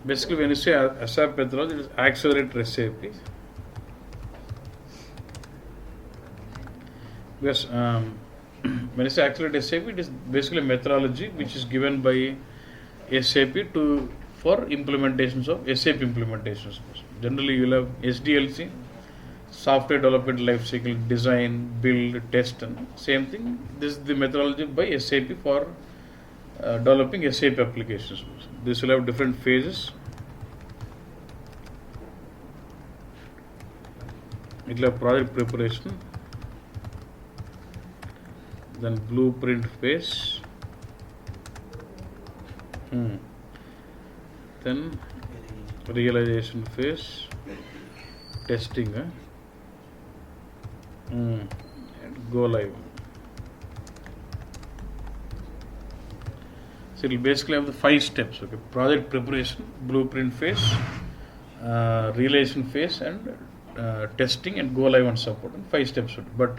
Basically, when you say SAP methodology, it is accelerator SAP. Because when you say accelerator SAP, it is basically a methodology which is given by SAP for implementations of SAP implementations. Generally, you will have SDLC, software development lifecycle, design, build, test, and same thing. This is the methodology by SAP for developing SAP applications. This will have different phases. It will have project preparation, then blueprint phase, then realization phase, testing, and go live. So it will basically have the 5 steps. Okay, project preparation, blueprint phase, realization phase, and testing and go live and support. And 5 steps. But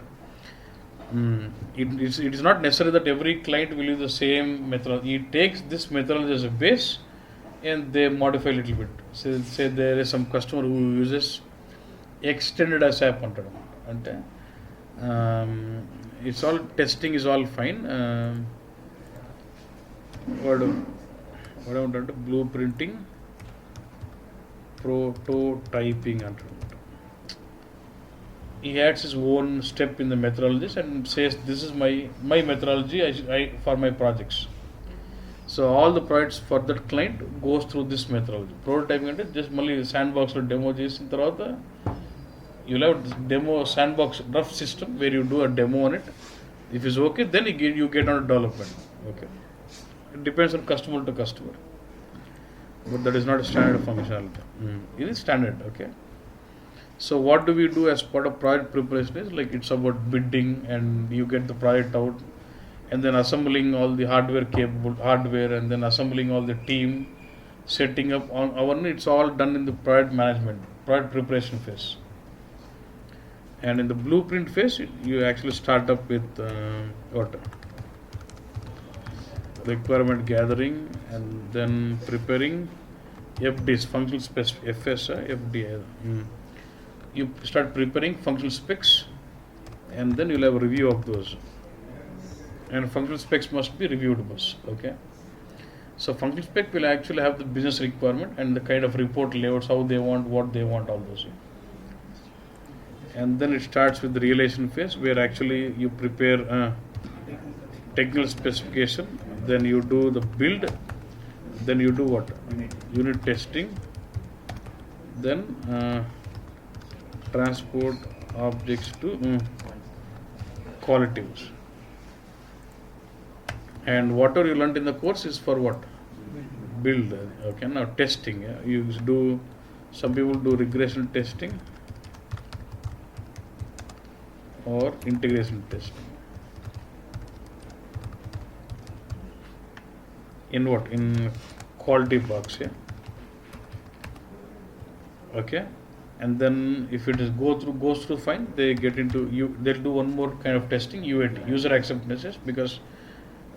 it is not necessary that every client will use the same method. It takes this methodology as a base and they modify a little bit. So say there is some customer who uses extended SAP ante. It's all testing is all fine. What I want to blueprinting, prototyping and he adds his own step in the methodologies and says this is my methodology for my projects. So all the projects for that client goes through this methodology. Prototyping ante just malli sandbox lo demo chesin tarvata you'll have demo sandbox rough system where you do a demo on it. If it's okay, then you get on development. Okay. It depends on customer to customer. But that is not a standard functionality. It is standard, okay. So what do we do as part of project preparation is like it's about bidding and you get the project out and then assembling all the hardware and then assembling all the team, setting up on our it's all done in the project management, project preparation phase. And in the blueprint phase, you actually start up with requirement gathering and then preparing FDs, functional specific FS, FD. You start preparing functional specs and then you'll have a review of those. And functional specs must be reviewed first, okay. So functional spec will actually have the business requirement and the kind of report layouts, how they want, what they want, all those. And then it starts with the realization phase where actually you prepare technical specification, then you do the build, then you do what? Unit testing, then transport objects to quality. And whatever you learned in the course is for what? Build. Okay, now testing. You do, some people do regression testing or integration testing. In what? In quality box, yeah. Okay. And then if it is goes through fine, they get into they'll do one more kind of testing, UAT, user acceptance test, because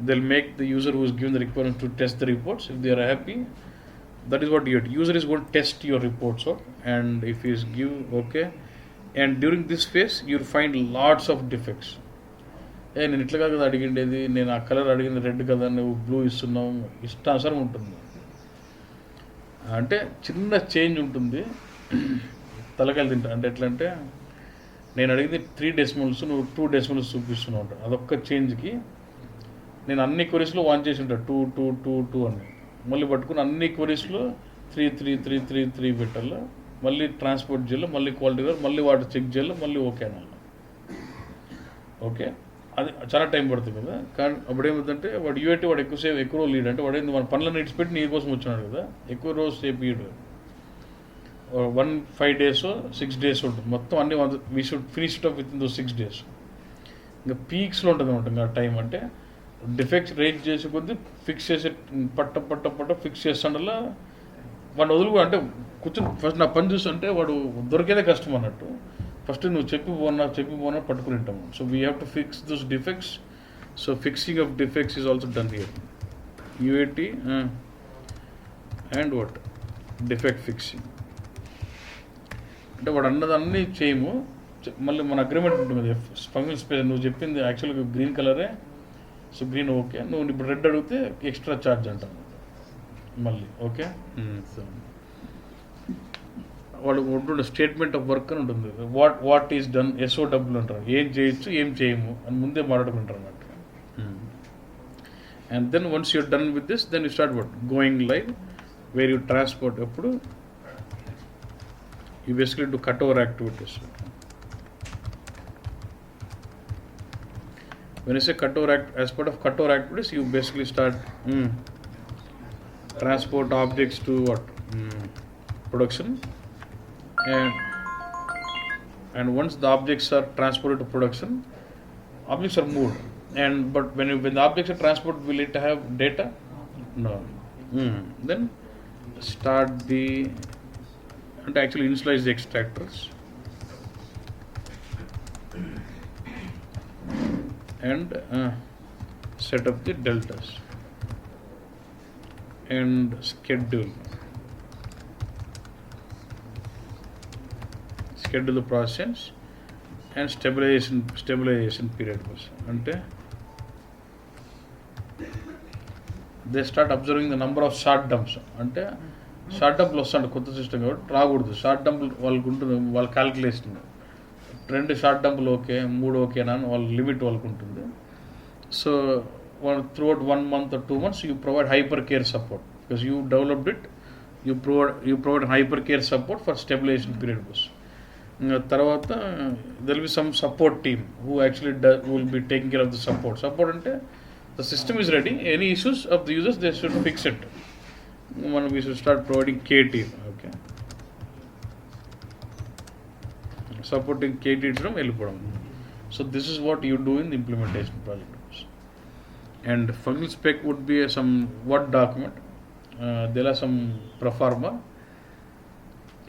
they'll make the user who is given the requirement to test the reports. If they are happy, that is what UAT. User is going to test your reports out, and if he is give okay, and during this phase you'll find lots of defects. నేను ఇట్లా కదా అడిగిండేది, నేను ఆ colour అడిగింది red కదా, నువ్వు blue ఇస్తున్నావు, ఇష్టానుసారం ఉంటుంది. అంటే చిన్న చేంజ్ ఉంటుంది, తలకాయలు తింటా. అంటే ఎట్లా అంటే నేను అడిగింది 3 డెసిమల్స్, నువ్వు 2 డెసిమల్స్ చూపిస్తున్నావు అంట. అదొక్క చేంజ్కి నేను అన్ని క్వరీస్లో వాన్ చేసి ఉంటాను 2 2 2 2 అని. మళ్ళీ పట్టుకుని అన్ని క్వరీస్లో 3 3 3 3 3 పెట్టాలి. మళ్ళీ ట్రాన్స్పోర్ట్ చేయాలి, మళ్ళీ క్వాలిటీ మళ్ళీ వాడు చెక్ చేయాలి, మళ్ళీ ఓకే అనాలి. ఓకే, అది చాలా టైం పడుతుంది కదా. కానీ అప్పుడు ఏమవుతుందంటే వాడు యూఐటీ వాడు ఎక్కువ రోజు లీడ్, అంటే వాడు ఏంది మన పనులను ఇడిచిపెట్టి నీ కోసం వచ్చినాడు కదా, ఎక్కువ రోజు సేపు ఈడు 5 days 6 days ఉంటుంది మొత్తం అన్ని. We should finish it up with in though 6 days. ఇంకా పీక్స్లో ఉంటుంది అనమాట. ఇంకా టైం అంటే డిఫెక్ట్స్ రేట్ చేసే కొద్దీ ఫిక్స్ చేసే పట్ట ఫిక్స్ చేస్తుండల్లా వాడిని వదులు. అంటే కూర్చొని ఫస్ట్ నా పని చూస్తుంటే వాడు దొరికేదే కష్టం అన్నట్టు. ఫస్ట్ నువ్వు చెప్పిపోనా పట్టుకుని ఉంటాము. So we have to fix those defects. So fixing of defects is also done here. UAT and what defect fixing. అంటే వాడు అన్నదాన్ని చేయము, మళ్ళీ మన అగ్రిమెంట్ ఉంటుంది కదా, ఫంక్షన్ స్పేస్ నువ్వు చెప్పింది యాక్చువల్గా గ్రీన్ కలరే, సో గ్రీన్ ఓకే, నువ్వు ఇప్పుడు రెడ్ అడిగితే ఎక్స్ట్రా ఛార్జ్ అంటాను మళ్ళీ. ఓకే, సో వాడు ఉంటుండే స్టేట్మెంట్ ఆఫ్ వర్క్ అని ఉంటుంది, వాట్ ఈస్ డన్, SOW అంటారు, ఏం చేయొచ్చు ఏం చేయము అని ముందే మాట్లాడుకుంటారు అన్నట్టు. And then once your done with this, then you start what going live, where you transport. ఎప్పుడు you basically do cut over activities. When you say as part of cut over activities, you basically start transport objects to what? Production. And once the objects are transported to production, objects are moved. But when the objects are transported, will it have data? No. Then start and actually initialize the extractors. And set up the deltas and schedule the process and stabilization period కోసం. అంటే they start observing the number of short dumps. అంటే short డంప్లు వస్తాడు కొత్త system కాబట్టి రాకూడదు, short dump వాళ్ళకు ఉంటుంది, వాళ్ళ క్యాలిక్యులేషన్ 2 షార్ట్ డంపులు ఓకే, 3 ఓకేనా అని వాళ్ళ లిమిట్ వాళ్ళకు ఉంటుంది. So throughout 1 month or 2 months you provide hyper care support, because you developed it, you provide hyper care support for stabilization period కోసం. తర్వాత there will be some support team who actually will be taking care of the support అంటే the system is ready, any issues of the users they should fix it, మనం we should start providing K team. Okay, supporting KT ఇచ్చడం వెళ్ళిపోవడం. So this is what you do in the implementation project. And functional spec would be some word document, they'll some proforma,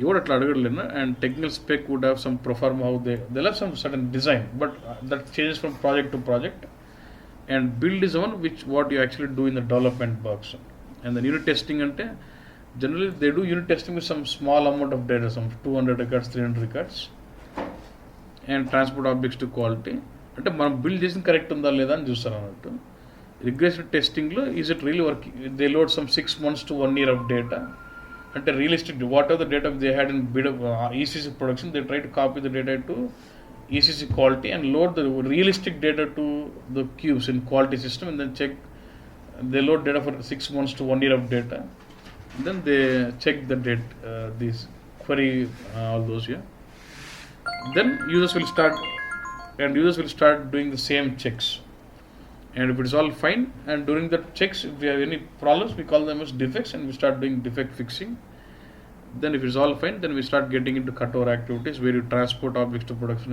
ఇవి అట్లా అడగలేను. And technical spec would have some proforma, how they'll have some certain design, but that changes from project to project. And build is one which what you actually do in the development box. And then unit testing అంటే generally they do unit testing with some small amount of data, some 200 records, 300 records, and transport objects to quality. అంటే మనం build చేసిన correct ఉందా లేదా అని చూస్తారు అన్నట్టు. Regression టెస్టింగ్లో is it really working, they load some 6 months to 1 year of data. అంటే realistic whatever the data they had in ECC production, they try to copy the data to ECC quality and load the realistic data to the queues in quality system, and then check, they load data for 6 months to 1 year of data. Then they check the date, these query, all those, yeah. Then users will start doing the same checks, and if it is all fine, and during the checks if we have any problems, we call them as defects, and we start doing defect fixing. Then if it is all fine, then we start getting into cutover activities where you transport objects to production,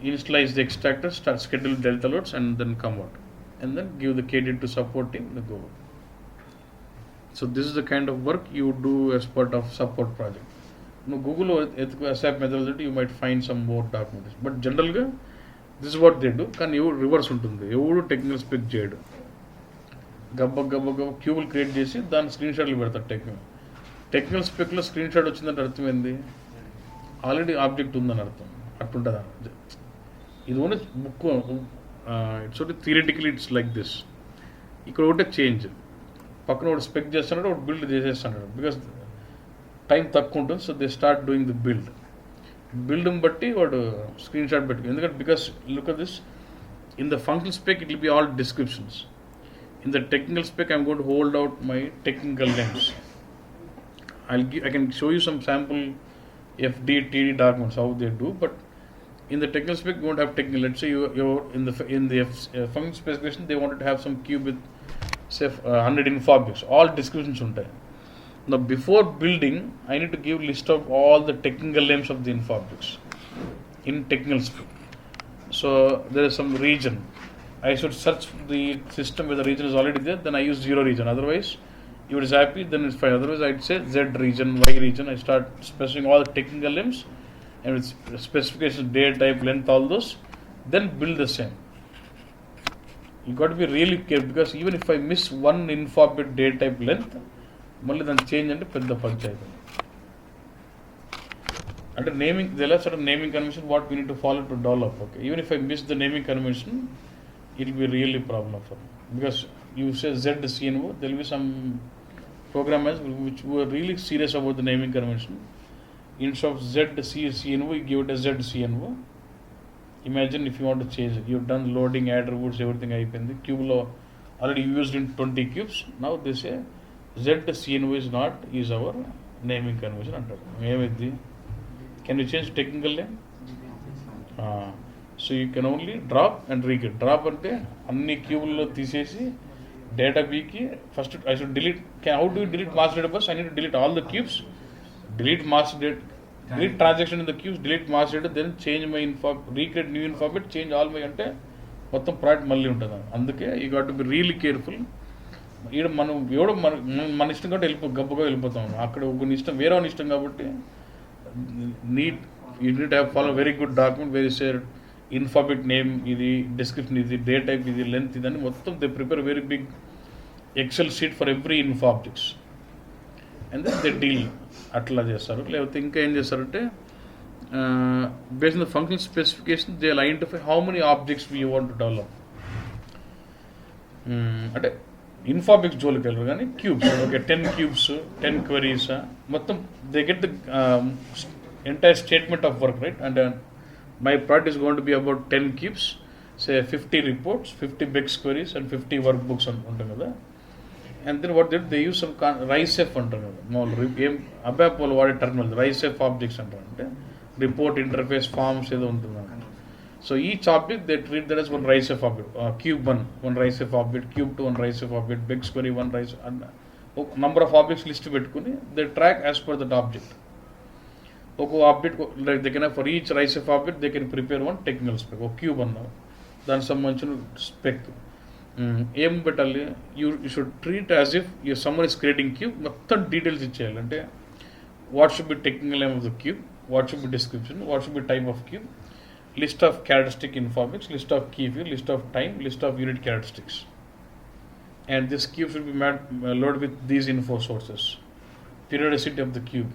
initialize the extractor, start schedule delta loads, and then come out, and then give the KD to support team, then go. So this is the kind of work you do as part of support project. No, Google or SAP methodology, you might find some more documents, but generally this is what they do. Can you reverse ఉంటుంది, ఎవరు technical spec చేయడు, గబ్బ క్యూబుల్ create చేసి దాని screen షాట్లు పెడతారు. Technical స్పెక్లో screen shot వచ్చిందంటే అర్థం ఏంది, ఆల్రెడీ ఆబ్జెక్ట్ ఉందని అర్థం. అట్లుంటుందా? ఇది only book, it's only theoretically it's like this. ఇక్కడ ఒకటే చేంజ్, పక్కన ఒకటి స్పెక్ చేస్తున్నాడు, ఒకటి బిల్డ్ చేసేస్తున్నాడు, బికాస్ టైం తక్కువ ఉంటుంది. So they start doing the బిల్డ్ని బట్టి వాడు స్క్రీన్ షాట్ పెట్టుకు. ఎందుకంటే because look at this, in the functional spec it will be all descriptions. In the technical spec I'm going to hold out my technical names. I can show you some sample FD, TD documents how they do, but in the technical spec you won't have technical. Let's say you're in the function specification they wanted to have some cube with say 100 info objects, all descriptions untai. Now before building I need to give list of all the technical names of the info objects in technical spec. So there is some region, I should search the system where the region is already there, then I use 0 region. Otherwise if it is happy then it's fine, otherwise I'd say Z region, Y region. I start specifying all the technical names and with specifications, date type, length, all those, then build the same. You got to be really careful, because even if I miss one info object date type length, మళ్ళీ దాన్ని change అంటే పెద్ద పంచాయతీ. అంటే naming there are certain naming convention what we need to follow to develop. Okay, even if I miss the naming convention, it will be really problem for me, because you say ZCNO, there will be some programmers which were really serious about the naming convention. Instead of ZCNO, you give it as ZCNO. Imagine if you want to change it, you've done loading attributes, everything అయిపోయింది, క్యూబ్లో already used in 20 cubes. Now they say ZCNO is our naming convention అంటారు. ఏమైంది? Can you change technical name? So you can only drop and recreate. Drop అంటే అన్ని క్యూబ్లో తీసేసి data బీకి first I should delete. How do you delete master data bus? I need to delete all the cubes, delete master data, delete transaction in the cubes, delete master data, then change my info, recreate new info bit, change all my అంటే మొత్తం product మళ్ళీ ఉంటుంది. అందుకే you got to be really careful. ఈడ మనం ఎవడో మన ఇష్టం కాబట్టి గబ్బగా వెళ్ళిపోతాం. అక్కడ ఒక ఇష్టం వేరే వాళ్ళ ఇష్టం కాబట్టి you need to have follow very good document where you say infobit name ఇది, description ఇది, date type ఇది, length ఇది అని మొత్తం they prepare very big Excel sheet for every info objects and then they deal అట్లా చేస్తారు. లేకపోతే ఇంకా ఏం చేస్తారంటే based on the function specification they'll identify how many objects we want to develop. అంటే ఇన్ఫాబిక్స్ జోలికి వెళ్ళరు కానీ క్యూబ్స్, ఓకే 10 క్యూబ్స్ 10 క్వరీస్ మొత్తం they get the entire statement of work, right? And my project is going to be about 10 cubes, say 50 reports, 50 BEx queries and 50 workbooks ఉంటాం కదా. And then what they use some రైసెఫ్ అంటారు కదా, మామూలు ఏం అబ్బాయి వాళ్ళు వాడే టర్మినల్ రైసెఫ్ ఆబ్జెక్ట్స్ అంటారు. అంటే రిపోర్ట్ ఇంటర్ఫేస్ ఫార్మ్స్ ఏదో ఉంటుంది. So each object they treat that as one RISEF object. Cube 1 RISEF object, cube 2 one RISEF object, BEX query 1 RISEF, and number of objects list పెట్టుకుని they track as per that object. ఒక object like they can have for each RISEF object they can prepare one technical spec. ఒక cube అన్నావు దానికి సంబంధించిన spec ఏం పెట్టాలి, you should treat as if you someone is creating cube, మొత్తం details ఇచ్చేయాలి. అంటే what should be technical name of the cube, what should be description, what should be type of cube, list of characteristic informatics, list of key field, list of time, list of unit characteristics. And this cube should be loaded with these info sources. Periodicity of the cube.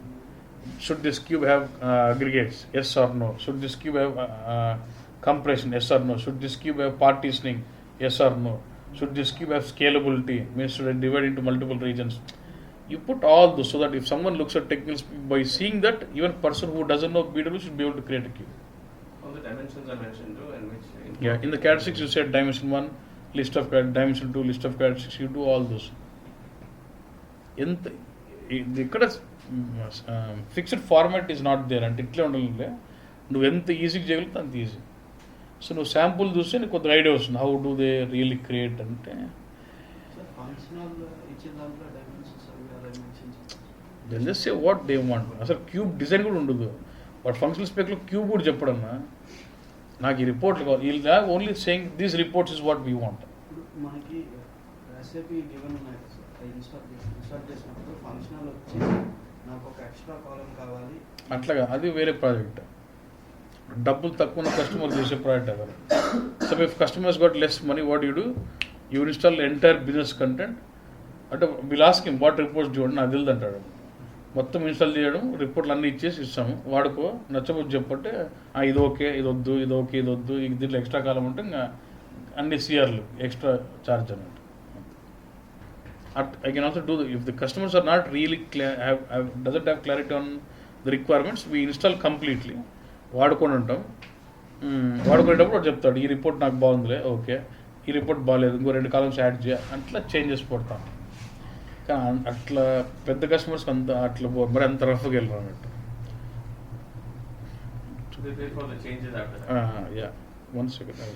Should this cube have aggregates? Yes or no? Should this cube have compression? Yes or no? Should this cube have partitioning? Yes or no? Should this cube have scalability? Means should I divide into multiple regions? You put all those so that if someone looks at technical speak, by seeing that, even person who doesn't know BW should be able to create a cube. Dimensions are mentioned too, and which yeah, in the characteristics you said dimension 1, list of dimension 2, list of characteristics, you do all those. ఇక్కడ fixed format is not there అంటే ఇట్లే ఉండాలి. నువ్వు ఎంత ఈజీగా చేయగలిగితే అంత easy. So నువ్వు శాంపుల్ చూస్తే నీకు కొద్దిగా ఐడియా వస్తుంది how do they really create అంటే. Then just say what they want. అసలు క్యూబ్ డిజైన్ కూడా ఉండదు. వాట్ ఫంక్షనల్ స్పెక్లో క్యూబ్ కూడా చెప్పడన్నా నాకు ఈ రిపోర్ట్లు కావాలి, వీళ్ళు only saying these reports is what we want. మనకి SAP గివెన్ ఉన్నాయి ఇన్స్టాల్ చేసినప్పుడు ఫంక్షనల్ వచ్చి నాకు ఒక ఎక్స్ట్రా కాలం కావాలి అట్లాగా, అది వేరే ప్రాజెక్ట్. డబ్బులు తక్కువ ఉన్న కస్టమర్ చేసే ప్రాజెక్ట్ అది. So if customers got less money what you do, you install entire business content. అంటే we'll ask him what reports చూడండి నాకు తెలియదు అంటాడు. మొత్తం ఇన్స్టాల్ చేయడం, రిపోర్ట్లు అన్నీ ఇచ్చేసి ఇస్తాము, వాడుకో నచ్చబోద్దు చెప్పంటే ఇది ఓకే ఇది వద్దు ఇది ఓకే ఇది వద్దు, దీంట్లో ఎక్స్ట్రా కాలం ఉంటే ఇంకా అన్ని సిఆర్లు ఎక్స్ట్రా ఛార్జ్ అన్నట్టు. I can also do if the customers are not really doesn't have clarity on the requirements, we install completely. వాడుకొని ఉంటాం, వాడుకునేటప్పుడు వాడు చెప్తాడు ఈ రిపోర్ట్ నాకు బాగుందిలే, ఓకే ఈ రిపోర్ట్ బాగాలేదు ఇంకో 2 కాలమ్స్ యాడ్ చేయాలి, అట్లా చేంజెస్ పడతాం. కానీ అట్లా పెద్ద కస్టమర్స్కి అంత అట్లా మరి అంత రఫ్గా వెళ్ళరు అన్నట్టు. they pay for the changes after that. Yeah, 1 second.